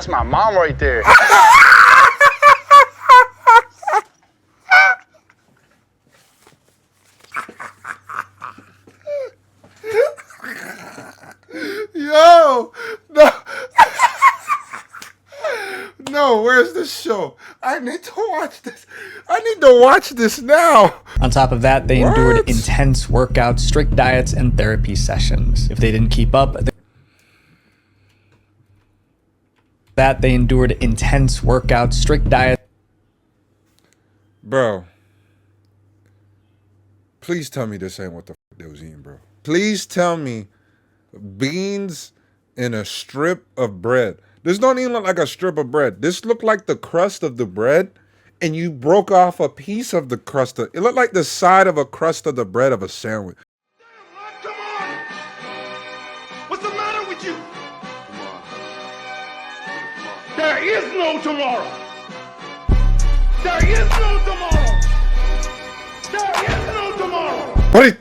That's my mom right there. Yo, no. No, where's the show? I need to watch this. I need to watch this now. On top of that, they endured intense workouts, strict diets, and therapy sessions. If they didn't keep up, they endured intense workouts, strict diets. Bro, please tell me this ain't what the fuck they was eating, bro. Please tell me beans in a strip of bread. This don't even look like a strip of bread. This looked like the crust of the bread, and you broke off a piece of the crust. It looked like the side of a crust of the bread of a sandwich. Come on! What's the matter with you? There is no tomorrow. There is no tomorrow. There is no tomorrow. What it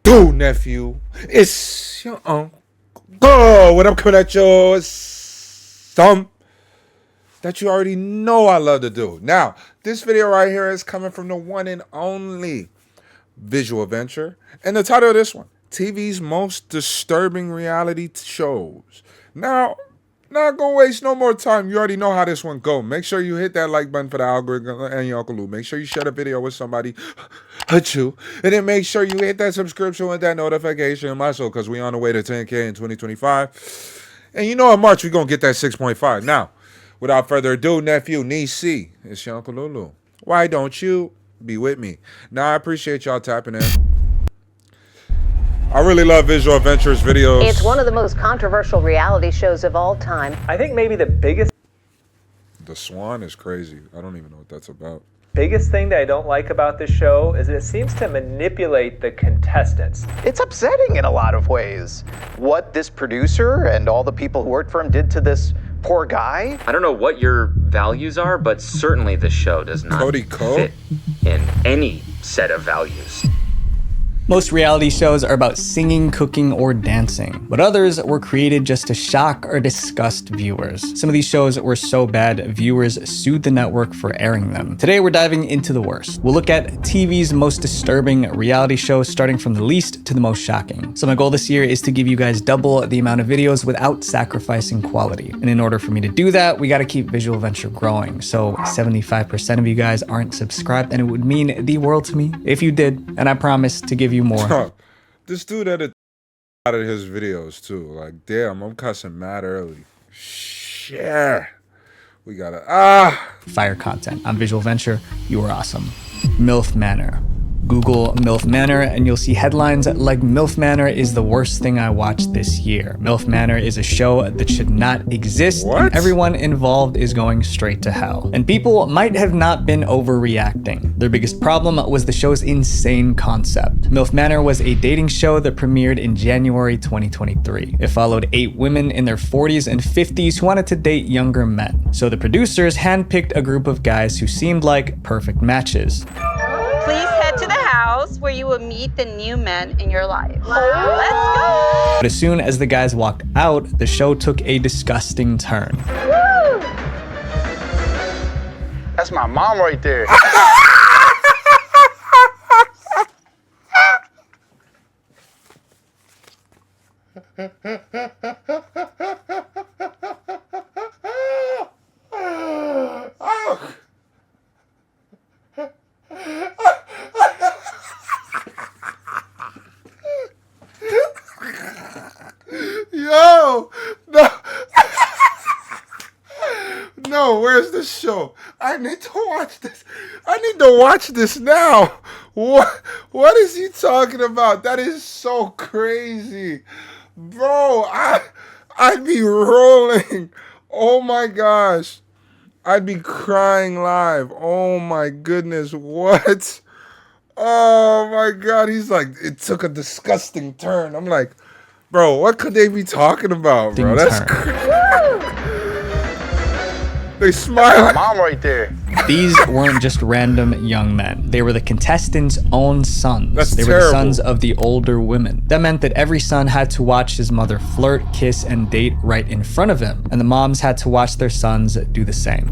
do, nephew? It's your uncle. Oh, when I'm coming at you, some that you already know I love to do. Now, this video right here is coming from the one and only Visual Venture. And the title of this one, TV's most disturbing reality shows. Now, not gonna waste no more time. You already know how this one go. Make sure you hit that like button for the algorithm and your Uncle Lou. Make sure you share the video with somebody, and then make sure you hit that subscription with that notification, also, because we on the way to 10K in 2025. And you know in March we gonna get that 6.5. Now, without further ado, nephew, niece C, it's your Uncle Lulu. Why don't you be with me? Now, I appreciate y'all tapping in. I really love Visual Ventures videos. It's one of the most controversial reality shows of all time. I think maybe the biggest The Swan is crazy. I don't even know what that's about. thing that I don't like about this show is it seems to manipulate the contestants. It's upsetting in a lot of ways. What this producer and all the people who worked for him did to this poor guy. I don't know what your values are, but certainly the show does not fit in any set of values. Most reality shows are about singing, cooking, or dancing, but others were created just to shock or disgust viewers. Some of these shows were so bad, viewers sued the network for airing them. Today, we're diving into the worst. We'll look at TV's most disturbing reality shows, starting from the least to the most shocking. So my goal this year is to give you guys double the amount of videos without sacrificing quality. And in order for me to do that, we gotta keep Visual Venture growing. So 75% of you guys aren't subscribed, and it would mean the world to me if you did, and I promise to give you more. This dude edited out of his videos too. Like, damn, I'm cussing mad early. Shit. We gotta fire content on Visual Venture. You are awesome. Milf Manor. Google Milf Manor and you'll see headlines like Milf Manor is the worst thing I watched this year. Milf Manor is a show that should not exist, and everyone involved is going straight to hell. And people might have not been overreacting. Their biggest problem was the show's insane concept. Milf Manor was a dating show that premiered in January 2023. It followed 8 women in their 40s and 50s who wanted to date younger men. So the producers handpicked a group of guys who seemed like perfect matches. Please head to the house where you will meet the new men in your life. Let's go! But as soon as the guys walked out, the show took a disgusting turn. Woo! That's my mom right there. Yo, no. No, where's the show? I need to watch this. I need to watch this now. What is he talking about? That is so crazy. Bro, I'd be rolling. Oh my gosh. I'd be crying live. Oh my goodness. What? Oh my God. He's like, it took a disgusting turn. I'm like, bro, what could they be talking about, bro? That's crazy. They smile. My mom right there. These weren't just random young men. They were the contestants' own sons. They were the terrible. sons of the older women. That meant that every son had to watch his mother flirt, kiss, and date right in front of him. And the moms had to watch their sons do the same.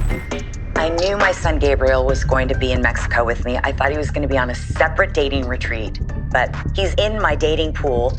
I knew my son Gabriel was going to be in Mexico with me. I thought he was going to be on a separate dating retreat, but he's in my dating pool.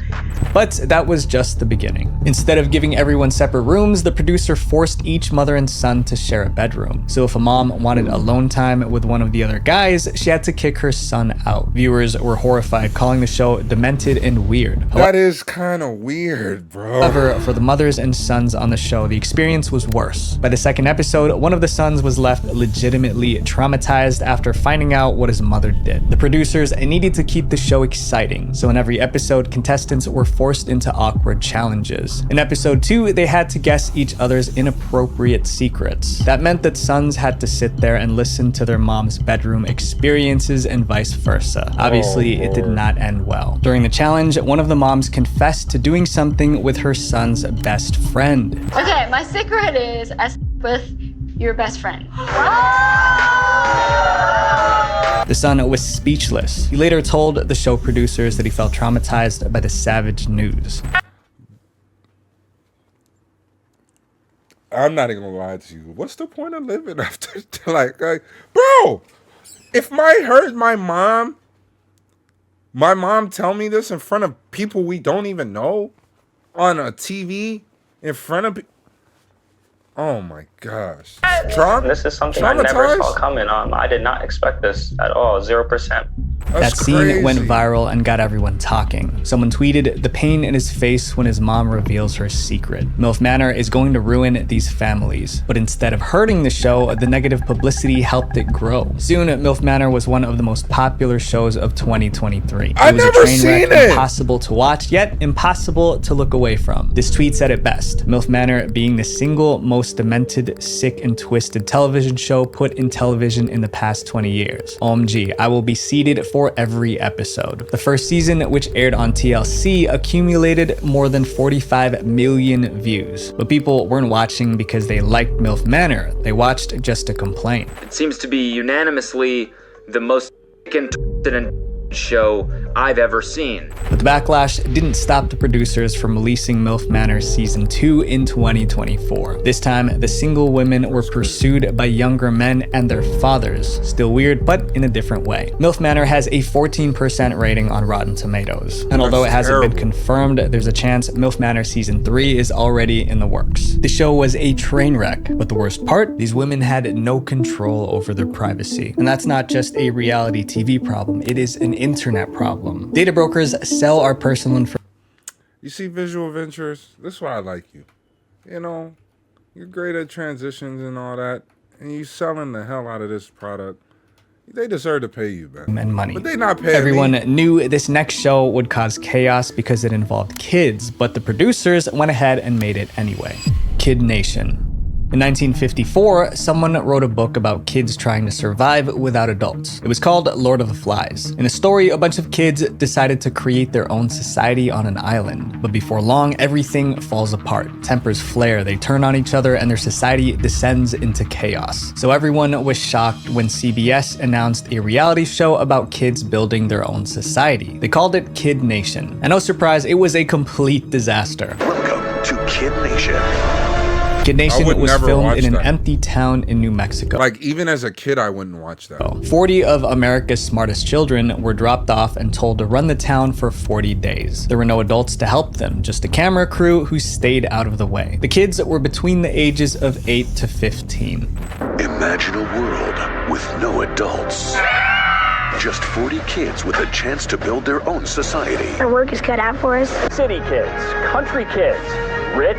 But that was just the beginning. Instead of giving everyone separate rooms, the producer forced each mother and son to share a bedroom. So if a mom wanted alone time with one of the other guys, she had to kick her son out. Viewers were horrified, calling the show demented and weird. That is kind of weird, bro. However, for the mothers and sons on the show, the experience was worse. By the second episode, one of the sons was left legitimately traumatized after finding out what his mother did. The producers needed to keep the show exciting, so in every episode, contestants were forced into awkward challenges. In episode 2, they had to guess each other's inappropriate secrets. That meant that sons had to sit there and listen to their mom's bedroom experiences and vice versa. Obviously, it did not end well. During the challenge, one of the moms confessed to doing something with her son's best friend. Okay, my secret is I with your best friend. The son was speechless. He later told the show producers that he felt traumatized by the savage news. I'm not even gonna lie to you. What's the point of living after like bro? If I heard my mom tell me this in front of people we don't even know on a TV in front of oh my gosh. This is something I never saw coming. I did not expect this at all. 0%. That scene went viral and got everyone talking. Someone tweeted, "The pain in his face when his mom reveals her secret. Milf Manor is going to ruin these families." But instead of hurting the show, the negative publicity helped it grow. Soon, Milf Manor was one of the most popular shows of 2023. It was a train wreck, impossible to watch, yet impossible to look away from. This tweet said it best: Milf Manor being the single most demented, sick, and twisted television show put in television in the past 20 years. OMG, I will be seated for every episode. The first season, which aired on TLC, accumulated more than 45 million views. But people weren't watching because they liked Milf Manor. They watched just to complain. It seems to be unanimously the most and twisted and show I've ever seen. But the backlash didn't stop the producers from releasing Milf Manor Season 2 in 2024. This time, the single women were pursued by younger men and their fathers. Still weird, but in a different way. Milf Manor has a 14% rating on Rotten Tomatoes. And although it hasn't been confirmed, there's a chance Milf Manor Season 3 is already in the works. The show was a train wreck, but the worst part, these women had no control over their privacy. And that's not just a reality TV problem, it is an internet problem. Data brokers sell our personal information. You see, Visual Ventures, this is why I like you. You know, you're great at transitions and all that, and you selling the hell out of this product. They deserve to pay you, man. And money. But they not paying Everyone me. knew this next show would cause chaos because it involved kids, but the producers went ahead and made it anyway. Kid Nation. In 1954, someone wrote a book about kids trying to survive without adults. It was called Lord of the Flies. In the story, a bunch of kids decided to create their own society on an island. But before long, everything falls apart. Tempers flare, they turn on each other, and their society descends into chaos. So everyone was shocked when CBS announced a reality show about kids building their own society. They called it Kid Nation. And no surprise, it was a complete disaster. Welcome to Kid Nation. Kid Nation was filmed in an empty town in New Mexico. Like, even as a kid, I wouldn't watch that. 40 of America's smartest children were dropped off and told to run the town for 40 days. There were no adults to help them, just a camera crew who stayed out of the way. The kids were between the ages of 8 to 15. Imagine a world with no adults. Just 40 kids with a chance to build their own society. Our work is cut out for us. City kids, country kids, rich,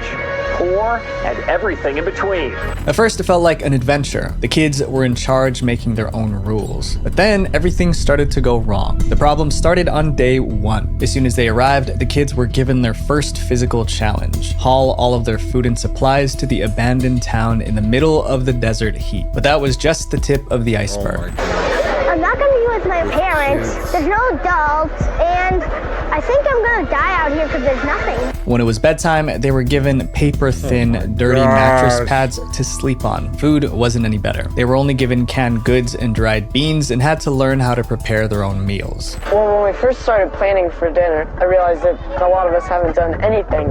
poor, and everything in between. At first, it felt like an adventure. The kids were in charge, making their own rules. But then, everything started to go wrong. The problem started on day 1. As soon as they arrived, the kids were given their first physical challenge: haul all of their food and supplies to the abandoned town in the middle of the desert heat. But that was just the tip of the iceberg. I'm not gonna be with my parents, there's no adults, and I think I'm gonna die out here because there's nothing. When it was bedtime, they were given paper-thin, dirty mattress pads to sleep on. Food wasn't any better. They were only given canned goods and dried beans and had to learn how to prepare their own meals. Well, when we first started planning for dinner, I realized that a lot of us haven't done anything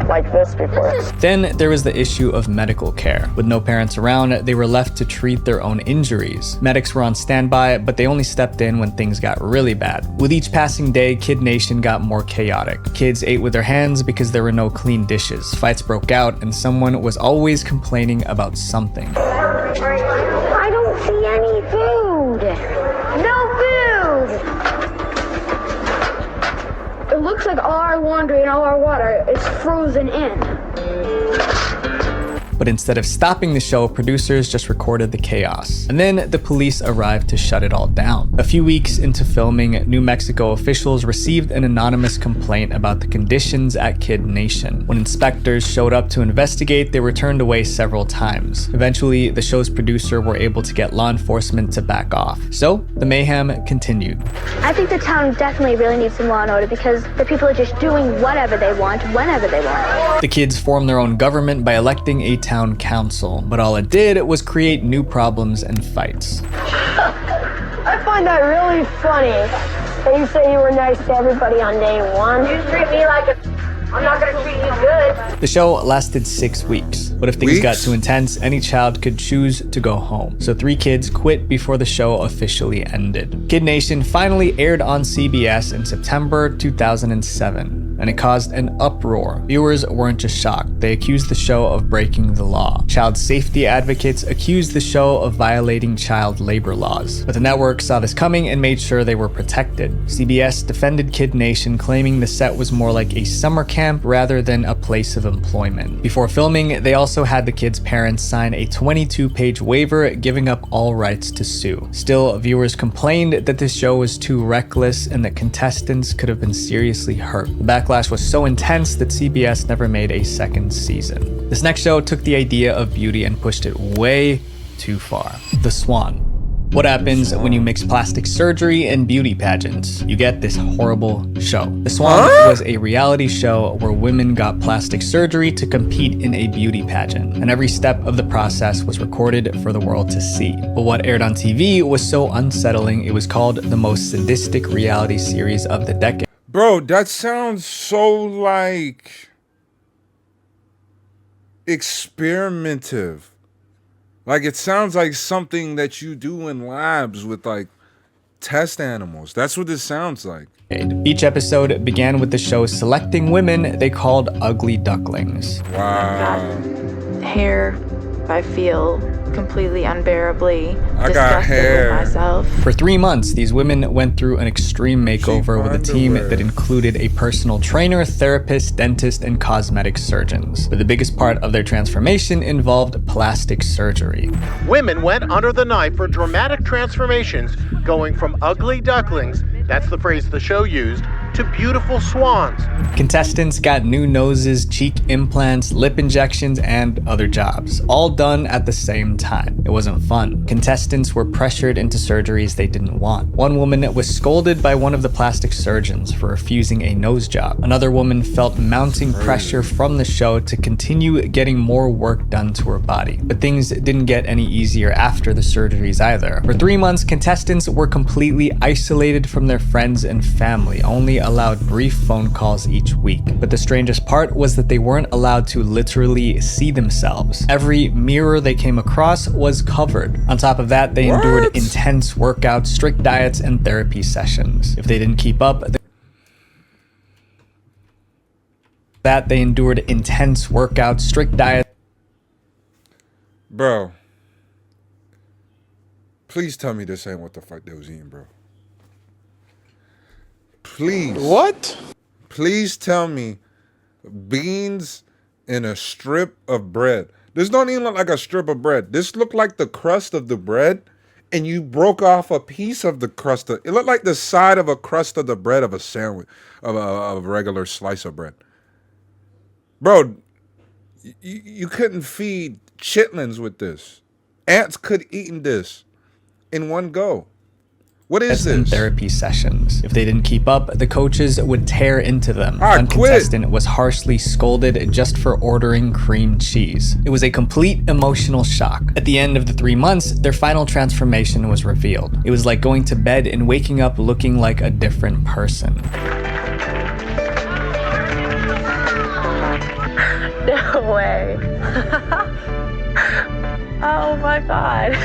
like this before. Then there was the issue of medical care. With no parents around, they were left to treat their own injuries. Medics were on standby, but they only stepped in when things got really bad. With each passing day, Kid Nation got more chaotic. Kids ate with their hands because there were no clean dishes. Fights broke out, and someone was always complaining about something. I don't see any food. No food. It looks like all our laundry and all our water is frozen in. But instead of stopping the show, producers just recorded the chaos. And then the police arrived to shut it all down. A few weeks into filming, New Mexico officials received an anonymous complaint about the conditions at Kid Nation. When inspectors showed up to investigate, they were turned away several times. Eventually, the show's producer were able to get law enforcement to back off. So, the mayhem continued. I think the town definitely really needs some law and order because the people are just doing whatever they want, whenever they want. The kids formed their own government by electing a town council, but all it did was create new problems and fights. I find that really funny that you say you were nice to everybody on day one. You treat me like I'm not gonna treat you good. The show lasted 6 weeks, but if things got too intense, any child could choose to go home. So 3 kids quit before the show officially ended. Kid Nation finally aired on CBS in September 2007, and it caused an uproar. Viewers weren't just shocked, they accused the show of breaking the law. Child safety advocates accused the show of violating child labor laws. But the network saw this coming and made sure they were protected. CBS defended Kid Nation, claiming the set was more like a summer camp rather than a place of employment. Before filming, they also had the kids' parents sign a 22-page waiver giving up all rights to sue. Still, viewers complained that this show was too reckless and that contestants could have been seriously hurt. The backlash was so intense that CBS never made a second season. This next show took the idea of beauty and pushed it way too far. The Swan. What happens when you mix plastic surgery and beauty pageants? You get this horrible show. The Swan was a reality show where women got plastic surgery to compete in a beauty pageant, and every step of the process was recorded for the world to see. But what aired on TV was so unsettling, it was called the most sadistic reality series of the decade. Bro, that sounds so like experimentative. Like, it sounds like something that you do in labs with, like, test animals. That's what this sounds like. Each episode began with the show selecting women they called ugly ducklings. Wow. Hair, I feel completely unbearably I got hair. with myself. For 3 months, these women went through an extreme makeover with a team that included a personal trainer, therapist, dentist, and cosmetic surgeons. But the biggest part of their transformation involved plastic surgery. Women went under the knife for dramatic transformations, going from ugly ducklings, that's the phrase the show used, to beautiful swans. Contestants got new noses, cheek implants, lip injections, and other jobs, all done at the same time. It wasn't fun. Contestants were pressured into surgeries they didn't want. One woman was scolded by one of the plastic surgeons for refusing a nose job. Another woman felt mounting pressure from the show to continue getting more work done to her body. But things didn't get any easier after the surgeries either. For 3 months, contestants were completely isolated from their friends and family, only allowed brief phone calls each week. But the strangest part was that they weren't allowed to literally see themselves. Every mirror they came across was covered. On top of that, they endured intense workouts, strict diets, and therapy sessions. If they didn't keep up, they endured intense workouts, strict diets. Bro, please tell me this ain't what the fuck they was eating, bro. Please. What? Please tell me beans in a strip of bread. This don't even look like a strip of bread. This looked like the crust of the bread, and you broke off a piece of the crust. It looked like the side of a crust of the bread of a sandwich, of a regular slice of bread. Bro, you couldn't feed chitlins with this. Ants could eat this in one go. What is this? In therapy sessions. If they didn't keep up, the coaches would tear into them. One contestant was harshly scolded just for ordering cream cheese. It was a complete emotional shock. At the end of the 3 months, their final transformation was revealed. It was like going to bed and waking up looking like a different person. No way. Oh my God.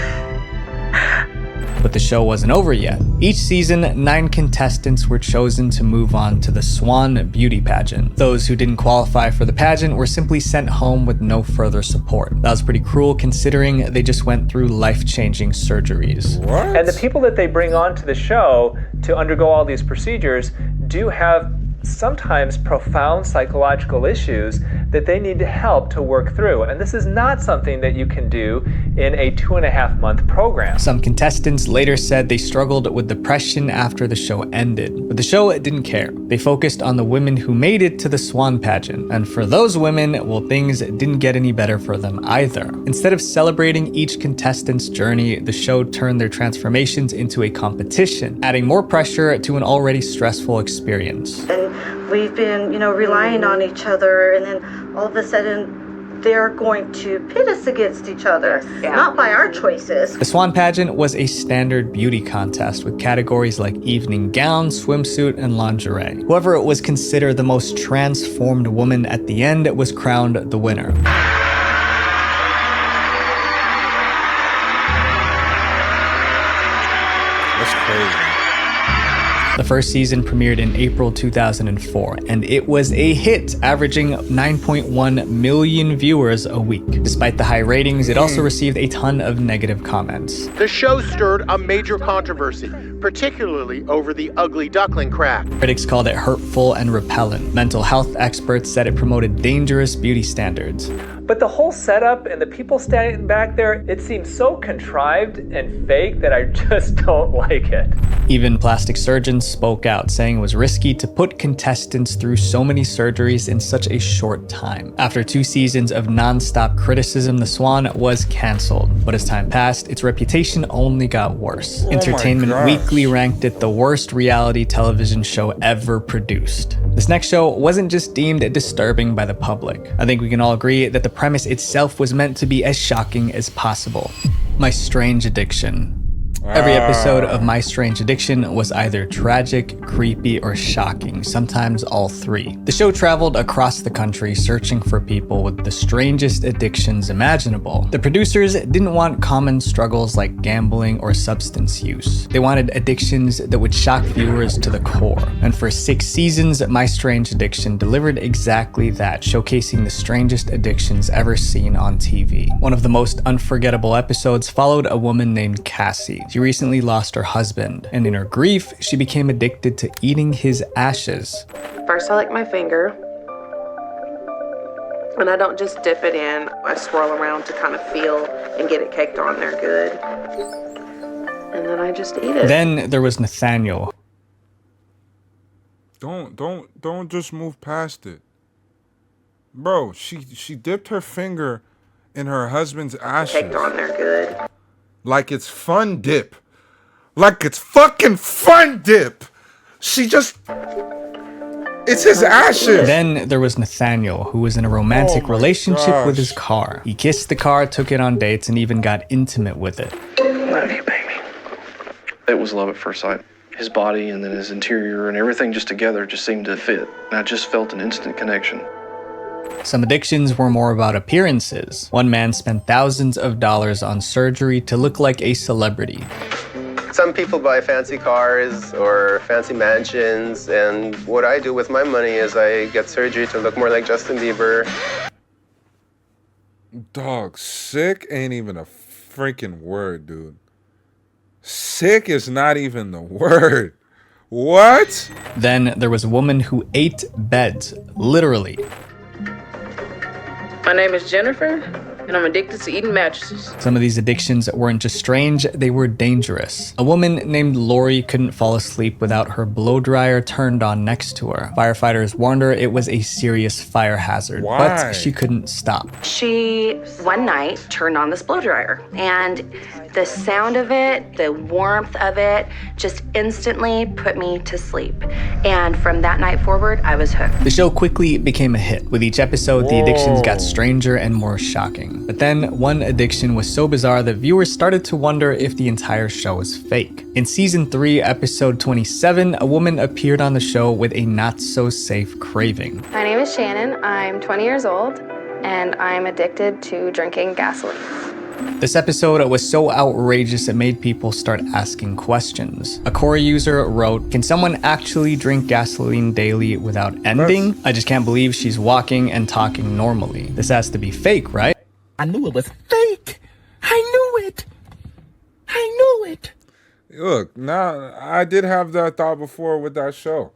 But the show wasn't over yet. Each season, 9 contestants were chosen to move on to the Swan beauty pageant. Those who didn't qualify for the pageant were simply sent home with no further support. That was pretty cruel considering they just went through life-changing surgeries. What? And the people that they bring on to the show to undergo all these procedures do have sometimes profound psychological issues that they need help to work through. And this is not something that you can do in a 2.5-month program. Some contestants later said they struggled with depression after the show ended, but the show didn't care. They focused on the women who made it to the Swan pageant. And for those women, well, things didn't get any better for them either. Instead of celebrating each contestant's journey, the show turned their transformations into a competition, adding more pressure to an already stressful experience. And we've been, relying on each other, and then all of a sudden they're going to pit us against each other, not by our choices. The Swan pageant was a standard beauty contest with categories like evening gown, swimsuit, and lingerie. Whoever was considered the most transformed woman at the end was crowned the winner. That's crazy. The first season premiered in April 2004, and it was a hit, averaging 9.1 million viewers a week. Despite the high ratings, it also received a ton of negative comments. The show stirred a major controversy, particularly over the ugly duckling crack. Critics called it hurtful and repellent. Mental health experts said it promoted dangerous beauty standards. But the whole setup and the people standing back there, it seems so contrived and fake that I just don't like it. Even plastic surgeons spoke out, saying it was risky to put contestants through so many surgeries in such a short time. After 2 seasons of non-stop criticism, The Swan was canceled. But as time passed, its reputation only got worse. Entertainment Weekly ranked it the worst reality television show ever produced. This next show wasn't just deemed disturbing by the public. I think we can all agree that the premise itself was meant to be as shocking as possible. My Strange Addiction. Every episode of My Strange Addiction was either tragic, creepy, or shocking, sometimes all 3. The show traveled across the country searching for people with the strangest addictions imaginable. The producers didn't want common struggles like gambling or substance use. They wanted addictions that would shock viewers to the core. And for 6 seasons, My Strange Addiction delivered exactly that, showcasing the strangest addictions ever seen on TV. One of the most unforgettable episodes followed a woman named Cassie. She recently lost her husband, and in her grief, she became addicted to eating his ashes. First, I lick my finger, and I don't just dip it in. I swirl around to kind of feel and get it caked on there good. And then I just eat it. Then there was Nathaniel. Don't just move past it. Bro, she dipped her finger in her husband's ashes. Caked on there good. Like it's fun dip. Like it's fucking fun dip. It's his ashes. Then there was Nathaniel, who was in a romantic relationship with his car. He kissed the car, took it on dates, and even got intimate with it. Love you, baby. It was love at first sight. His body and then his interior and everything just together just seemed to fit. And I just felt an instant connection. Some addictions were more about appearances. One man spent thousands of dollars on surgery to look like a celebrity. Some people buy fancy cars or fancy mansions, and what I do with my money is I get surgery to look more like Justin Bieber. Dog, sick ain't even a freaking word, dude. Sick is not even the word. What? Then there was a woman who ate beds, literally. My name is Jennifer. and I'm addicted to eating mattresses. Some of these addictions weren't just strange, they were dangerous. A woman named Lori couldn't fall asleep without her blow dryer turned on next to her. Firefighters warned her it was a serious fire hazard, but she couldn't stop. She, one night, turned on this blow dryer, and the sound of it, the warmth of it, just instantly put me to sleep. And from that night forward, I was hooked. The show quickly became a hit. With each episode, the addictions got stranger and more shocking. But then, one addiction was so bizarre that viewers started to wonder if the entire show was fake. In season 3, episode 27, a woman appeared on the show with a not-so-safe craving. My name is Shannon, I'm 20 years old, and I'm addicted to drinking gasoline. This episode was so outrageous it made people start asking questions. A Quora user wrote, "Can someone actually drink gasoline daily without ending? I just can't believe she's walking and talking normally. This has to be fake, right?" I knew it was fake. I knew it. I knew it. Look, now I did have that thought before with that show.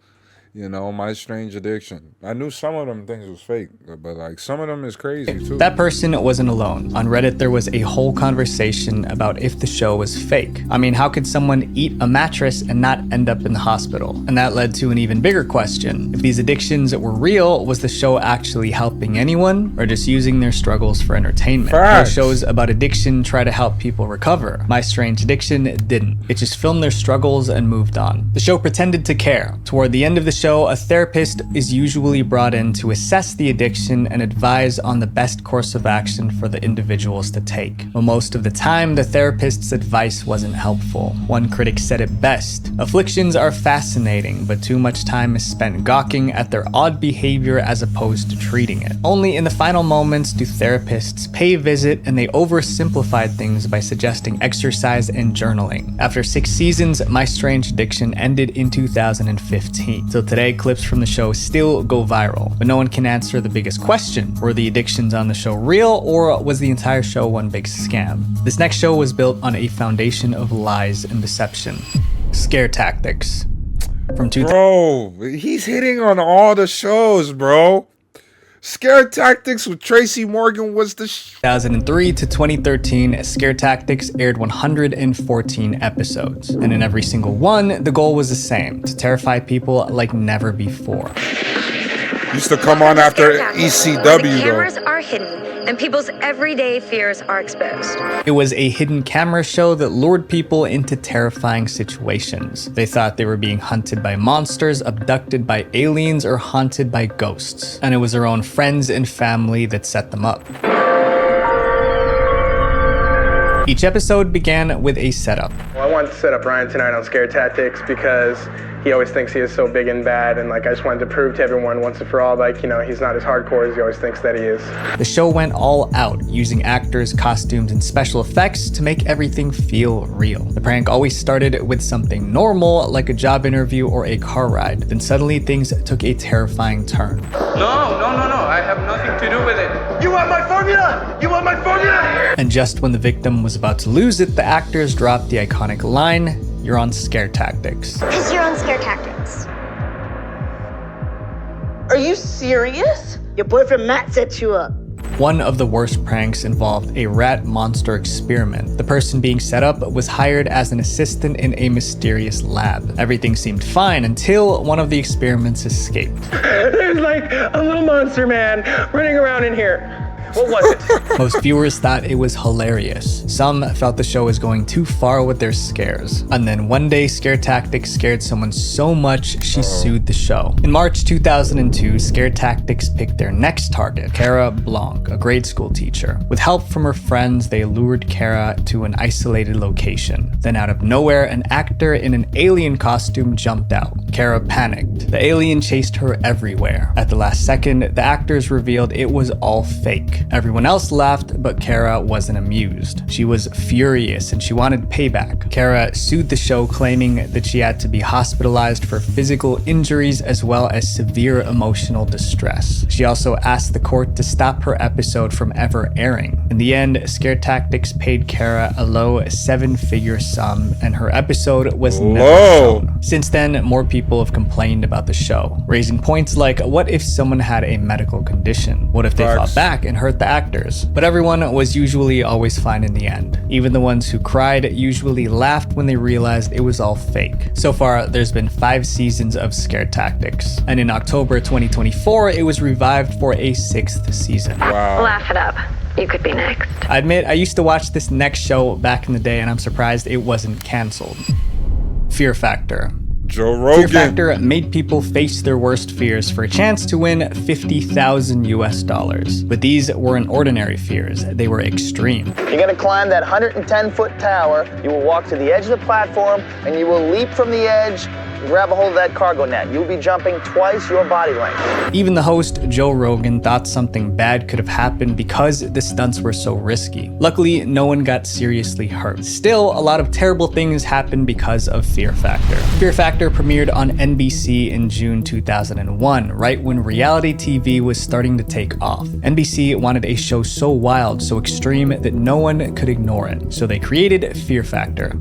You know, My Strange Addiction. I knew some of them things was fake, but like some of them is crazy too. That person wasn't alone. On Reddit, there was a whole conversation about if the show was fake. I mean, how could someone eat a mattress and not end up in the hospital? And that led to an even bigger question. If these addictions were real, was the show actually helping anyone or just using their struggles for entertainment? Most shows about addiction try to help people recover. My Strange Addiction didn't. It just filmed their struggles and moved on. The show pretended to care. Toward the end of the show, a therapist is usually brought in to assess the addiction and advise on the best course of action for the individuals to take. But most of the time, the therapist's advice wasn't helpful. One critic said it best: "Afflictions are fascinating, but too much time is spent gawking at their odd behavior as opposed to treating it. Only in the final moments do therapists pay a visit, and they oversimplified things by suggesting exercise and journaling." After 6 seasons, My Strange Addiction ended in 2015. Till today, clips from the show still go viral, but no one can answer the biggest question: were the addictions on the show real, or was the entire show one big scam? This next show was built on a foundation of lies and deception. Scare Tactics. Bro, he's hitting on all the shows, bro. Scare Tactics with Tracy Morgan was the 2003 to 2013, Scare Tactics aired 114 episodes. And in every single one, the goal was the same: to terrify people like never before. Used to come on after ECW, the cameras are hidden and people's everyday fears are exposed. It was a hidden camera show that lured people into terrifying situations. They thought they were being hunted by monsters, abducted by aliens, or haunted by ghosts. And it was their own friends and family that set them up. Each episode began with a setup. Well, I wanted to set up Ryan tonight on Scare Tactics because he always thinks he is so big and bad, and like I just wanted to prove to everyone once and for all, like, you know, he's not as hardcore as he always thinks that he is. The show went all out, using actors, costumes, and special effects to make everything feel real. The prank always started with something normal, like a job interview or a car ride. Then suddenly things took a terrifying turn. No, I have nothing to do with it. You want my formula? You want my formula? And just when the victim was about to lose it, the actors dropped the iconic line, "You're on Scare Tactics." Because you're on Scare Tactics. Are you serious? Your boyfriend Matt set you up. One of the worst pranks involved a rat monster experiment. The person being set up was hired as an assistant in a mysterious lab. Everything seemed fine until one of the experiments escaped. There's like a little monster man running around in here. What was it? Most viewers thought it was hilarious. Some felt the show was going too far with their scares. And then one day, Scare Tactics scared someone so much she sued the show. In March 2002, Scare Tactics picked their next target, Cara Blanc, a grade school teacher. With help from her friends, they lured Cara to an isolated location. Then out of nowhere, an actor in an alien costume jumped out. Cara panicked. The alien chased her everywhere. At the last second, the actors revealed it was all fake. Everyone else laughed, but Cara wasn't amused. She was furious and she wanted payback. Cara sued the show, claiming that she had to be hospitalized for physical injuries as well as severe emotional distress. She also asked the court to stop her episode from ever airing. In the end, Scare Tactics paid Cara a low 7-figure sum, and her episode was never shown. Since then, more people have complained about the show, raising points like, what if someone had a medical condition? What if they fought back and hurt hurt the actors. But everyone was usually always fine in the end. Even the ones who cried usually laughed when they realized it was all fake. So far, there's been 5 seasons of Scare Tactics. And in October 2024, it was revived for a 6th season. Wow. Laugh it up. You could be next. I admit, I used to watch this next show back in the day, and I'm surprised it wasn't canceled. Fear Factor. Joe Rogan. Fear Factor made people face their worst fears for a chance to win $50,000 US. But these weren't ordinary fears, they were extreme. You're gonna climb that 110-foot tower, you will walk to the edge of the platform, and you will leap from the edge, grab a hold of that cargo net. You'll be jumping twice your body length. Even the host, Joe Rogan, thought something bad could have happened because the stunts were so risky. Luckily, no one got seriously hurt. Still, a lot of terrible things happened because of Fear Factor. Fear Factor premiered on NBC in June 2001, right when reality TV was starting to take off. NBC wanted a show so wild, so extreme that no one could ignore it. So they created Fear Factor.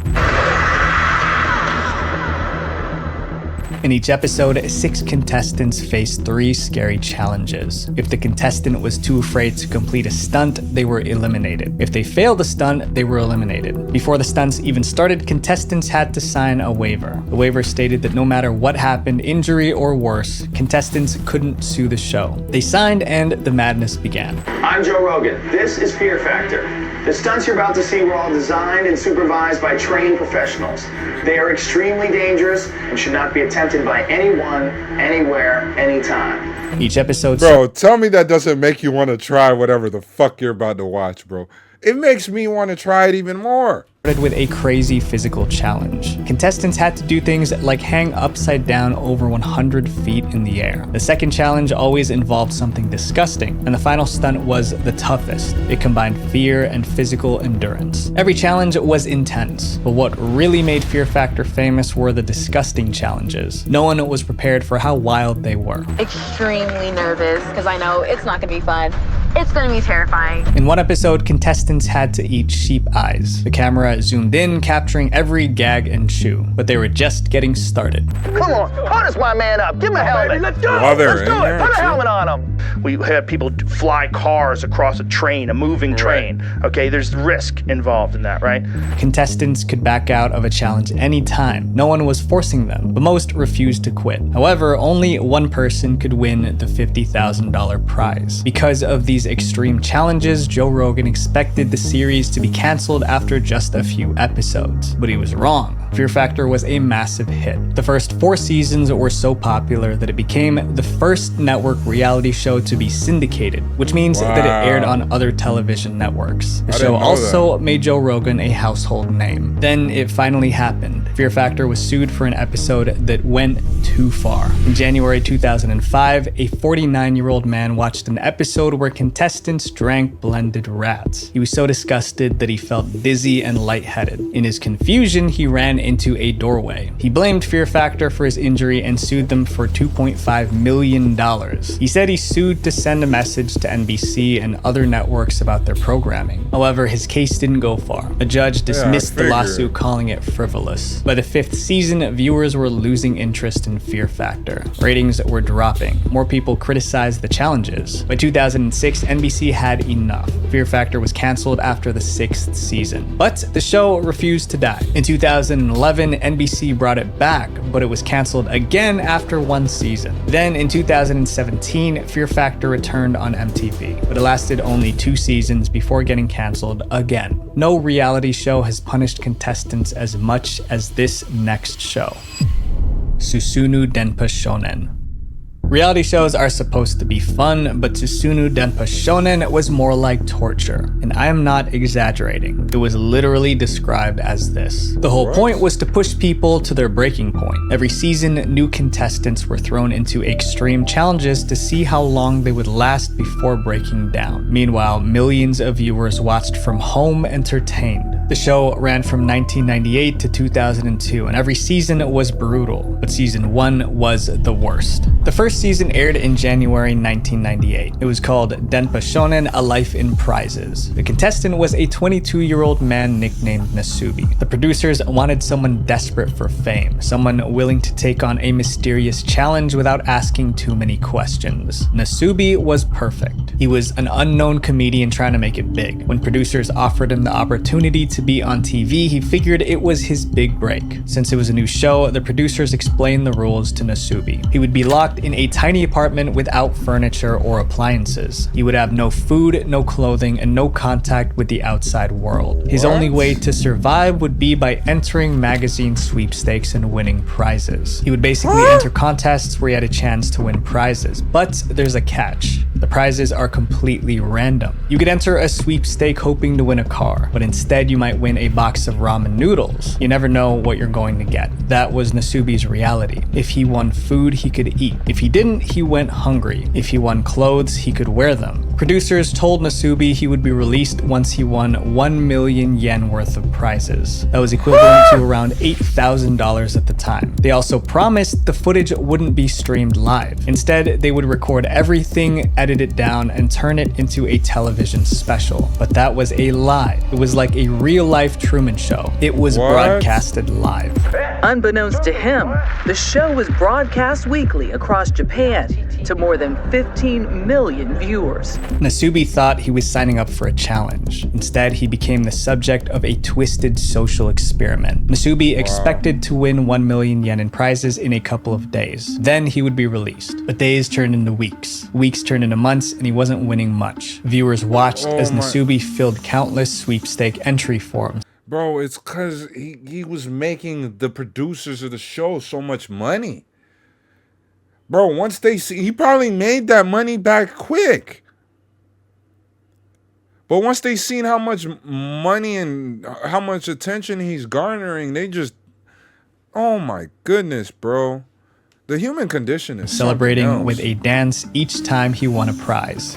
In each episode, 6 contestants faced 3 scary challenges. If the contestant was too afraid to complete a stunt, they were eliminated. If they failed a stunt, they were eliminated. Before the stunts even started, contestants had to sign a waiver. The waiver stated that no matter what happened, injury or worse, contestants couldn't sue the show. They signed and the madness began. I'm Joe Rogan. This is Fear Factor. The stunts you're about to see were all designed and supervised by trained professionals. They are extremely dangerous and should not be attempted by anyone, anywhere, anytime. Each episode... Bro, tell me that doesn't make you want to try whatever the fuck you're about to watch, bro. It makes me want to try it even more. With a crazy physical challenge. Contestants had to do things like hang upside down over 100 feet in the air. The second challenge always involved something disgusting, and the final stunt was the toughest. It combined fear and physical endurance. Every challenge was intense, but what really made Fear Factor famous were the disgusting challenges. No one was prepared for how wild they were. Extremely nervous, because I know it's not gonna be fun. It's gonna be terrifying. In one episode, contestants had to eat sheep eyes. The camera zoomed in, capturing every gag and chew, but they were just getting started. Come on, harness my man up. Give him a helmet. Let's do it. While they're Let's do in it. there, Put a too. helmet on him. We had people fly cars across a train, a moving train. Okay, there's risk involved in that, right? Contestants could back out of a challenge anytime. No one was forcing them, but most refused to quit. However, only one person could win the $50,000 prize. Because of these extreme challenges, Joe Rogan expected the series to be canceled after just a few episodes, but he was wrong. Fear Factor was a massive hit. The first 4 seasons were so popular that it became the first network reality show to be syndicated, which means that it aired on other television networks. The show also made Joe Rogan a household name. Then it finally happened. Fear Factor was sued for an episode that went too far. In January 2005, a 49-year-old man watched an episode where contestants drank blended rats. He was so disgusted that he felt dizzy and lightheaded. In his confusion, he ran into a doorway. He blamed Fear Factor for his injury and sued them for $2.5 million. He said he sued to send a message to NBC and other networks about their programming. However, his case didn't go far. A judge dismissed the lawsuit, calling it frivolous. By the 5th season, viewers were losing interest in Fear Factor. Ratings were dropping. More people criticized the challenges. By 2006, NBC had enough. Fear Factor was canceled after the 6th season. But the show refused to die. In 2011, NBC brought it back, but it was canceled again after 1 season. Then in 2017, Fear Factor returned on MTV, but it lasted only 2 seasons before getting canceled again. No reality show has punished contestants as much as this next show. Susunu Denpa Shonen. Reality shows are supposed to be fun, but Susunu Denpa Shonen was more like torture. And I am not exaggerating. It was literally described as this. The whole point was to push people to their breaking point. Every season, new contestants were thrown into extreme challenges to see how long they would last before breaking down. Meanwhile, millions of viewers watched from home entertained. The show ran from 1998 to 2002, and every season was brutal, but season 1 was the worst. The first season aired in January 1998. It was called Denpa Shonen, A Life in Prizes. The contestant was a 22-year-old man nicknamed Nasubi. The producers wanted someone desperate for fame, someone willing to take on a mysterious challenge without asking too many questions. Nasubi was perfect. He was an unknown comedian trying to make it big. When producers offered him the opportunity to be on TV, he figured it was his big break. Since it was a new show, the producers explained the rules to Nasubi. He would be locked in a tiny apartment without furniture or appliances. He would have no food, no clothing, and no contact with the outside world. His only way to survive would be by entering magazine sweepstakes and winning prizes. He would basically enter contests where he had a chance to win prizes, but there's a catch. The prizes are completely random. You could enter a sweepstake hoping to win a car, but instead you might win a box of ramen noodles. You never know what you're going to get. That was Nasubi's reality. If he won food, he could eat. If he didn't, he went hungry. If he won clothes, he could wear them. Producers told Nasubi he would be released once he won 1 million yen worth of prizes. That was equivalent to around $8,000 at the time. They also promised the footage wouldn't be streamed live. Instead, they would record everything, edit it down, and turn it into a television special. But that was a lie. It was like a real-life Truman Show. It was broadcasted live. Unbeknownst to him, the show was broadcast weekly across Japan to more than 15 million viewers. Nasubi thought he was signing up for a challenge. Instead, he became the subject of a twisted social experiment. Nasubi expected to win 1 million yen in prizes in a couple of days. Then he would be released. But days turned into weeks. Weeks turned into months, and he wasn't winning much. Viewers watched as Nasubi filled countless sweepstake entry forms. Bro, it's because he was making the producers of the show so much money. Bro, once they see, he probably made that money back quick. But once they seen how much money and how much attention he's garnering, they just, oh my goodness, bro. The human condition is celebrating with a dance each time he won a prize.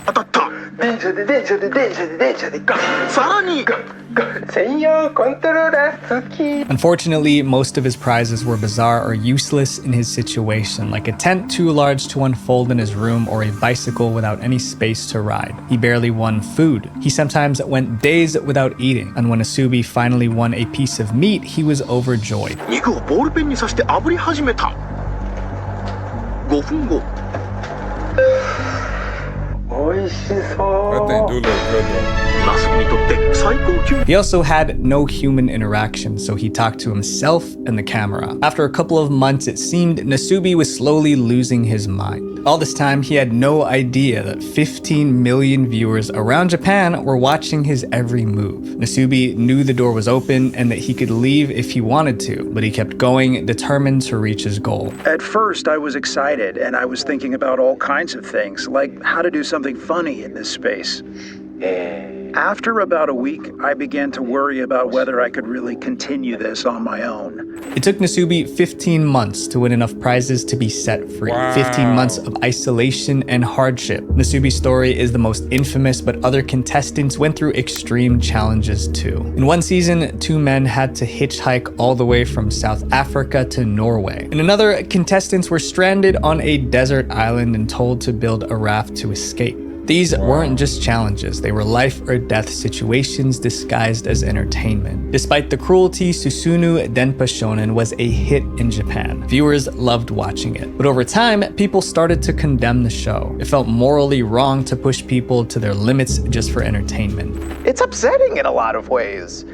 Unfortunately, most of his prizes were bizarre or useless in his situation, like a tent too large to unfold in his room or a bicycle without any space to ride. He barely won food. He sometimes went days without eating, and when Nasubi finally won a piece of meat, he was overjoyed. 5分後 That thing do look good though. He also had no human interaction, so he talked to himself and the camera. After a couple of months, it seemed Nasubi was slowly losing his mind. All this time, he had no idea that 15 million viewers around Japan were watching his every move. Nasubi knew the door was open and that he could leave if he wanted to, but he kept going, determined to reach his goal. At first, I was excited, and I was thinking about all kinds of things, like how to do something funny in this space. After about a week, I began to worry about whether I could really continue this on my own. It took Nasubi 15 months to win enough prizes to be set free. Wow. 15 months of isolation and hardship. Nasubi's story is the most infamous, but other contestants went through extreme challenges too. In one season, 2 men had to hitchhike all the way from South Africa to Norway. In another, contestants were stranded on a desert island and told to build a raft to escape. These weren't just challenges, they were life or death situations disguised as entertainment. Despite the cruelty, Susunu Denpa Shonen was a hit in Japan. Viewers loved watching it. But over time, people started to condemn the show. It felt morally wrong to push people to their limits just for entertainment. It's upsetting in a lot of ways.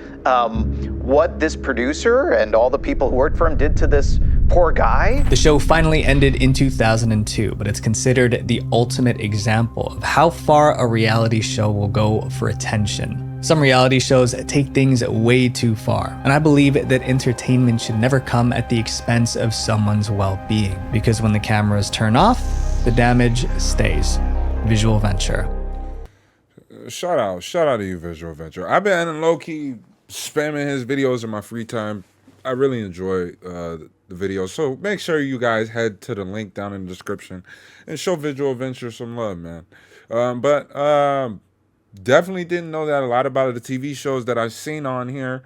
What this producer and all the people who worked for him did to this poor guy. The show finally ended in 2002, but it's considered the ultimate example of how far a reality show will go for attention. Some reality shows take things way too far, and I believe that entertainment should never come at the expense of someone's well-being, because when the cameras turn off, the damage stays. Visual Venture. Shout out to you, Visual Venture. I've been low-key spamming his videos in my free time. I really enjoy the videos, so make sure you guys head to the link down in the description and show Visual Venture some love, man. Definitely didn't know that a lot about the TV shows that I've seen on here.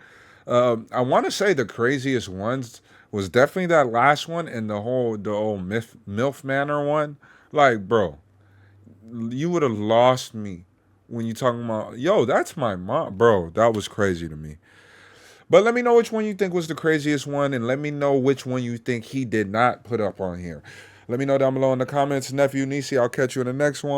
I want to say the craziest ones was definitely that last one and the old Milf Manor one. Like, bro, you would have lost me when you talking about, yo, that's my mom. Bro, that was crazy to me. But let me know which one you think was the craziest one, and let me know which one you think he did not put up on here. Let me know down below in the comments. Nephew Nisi, I'll catch you in the next one.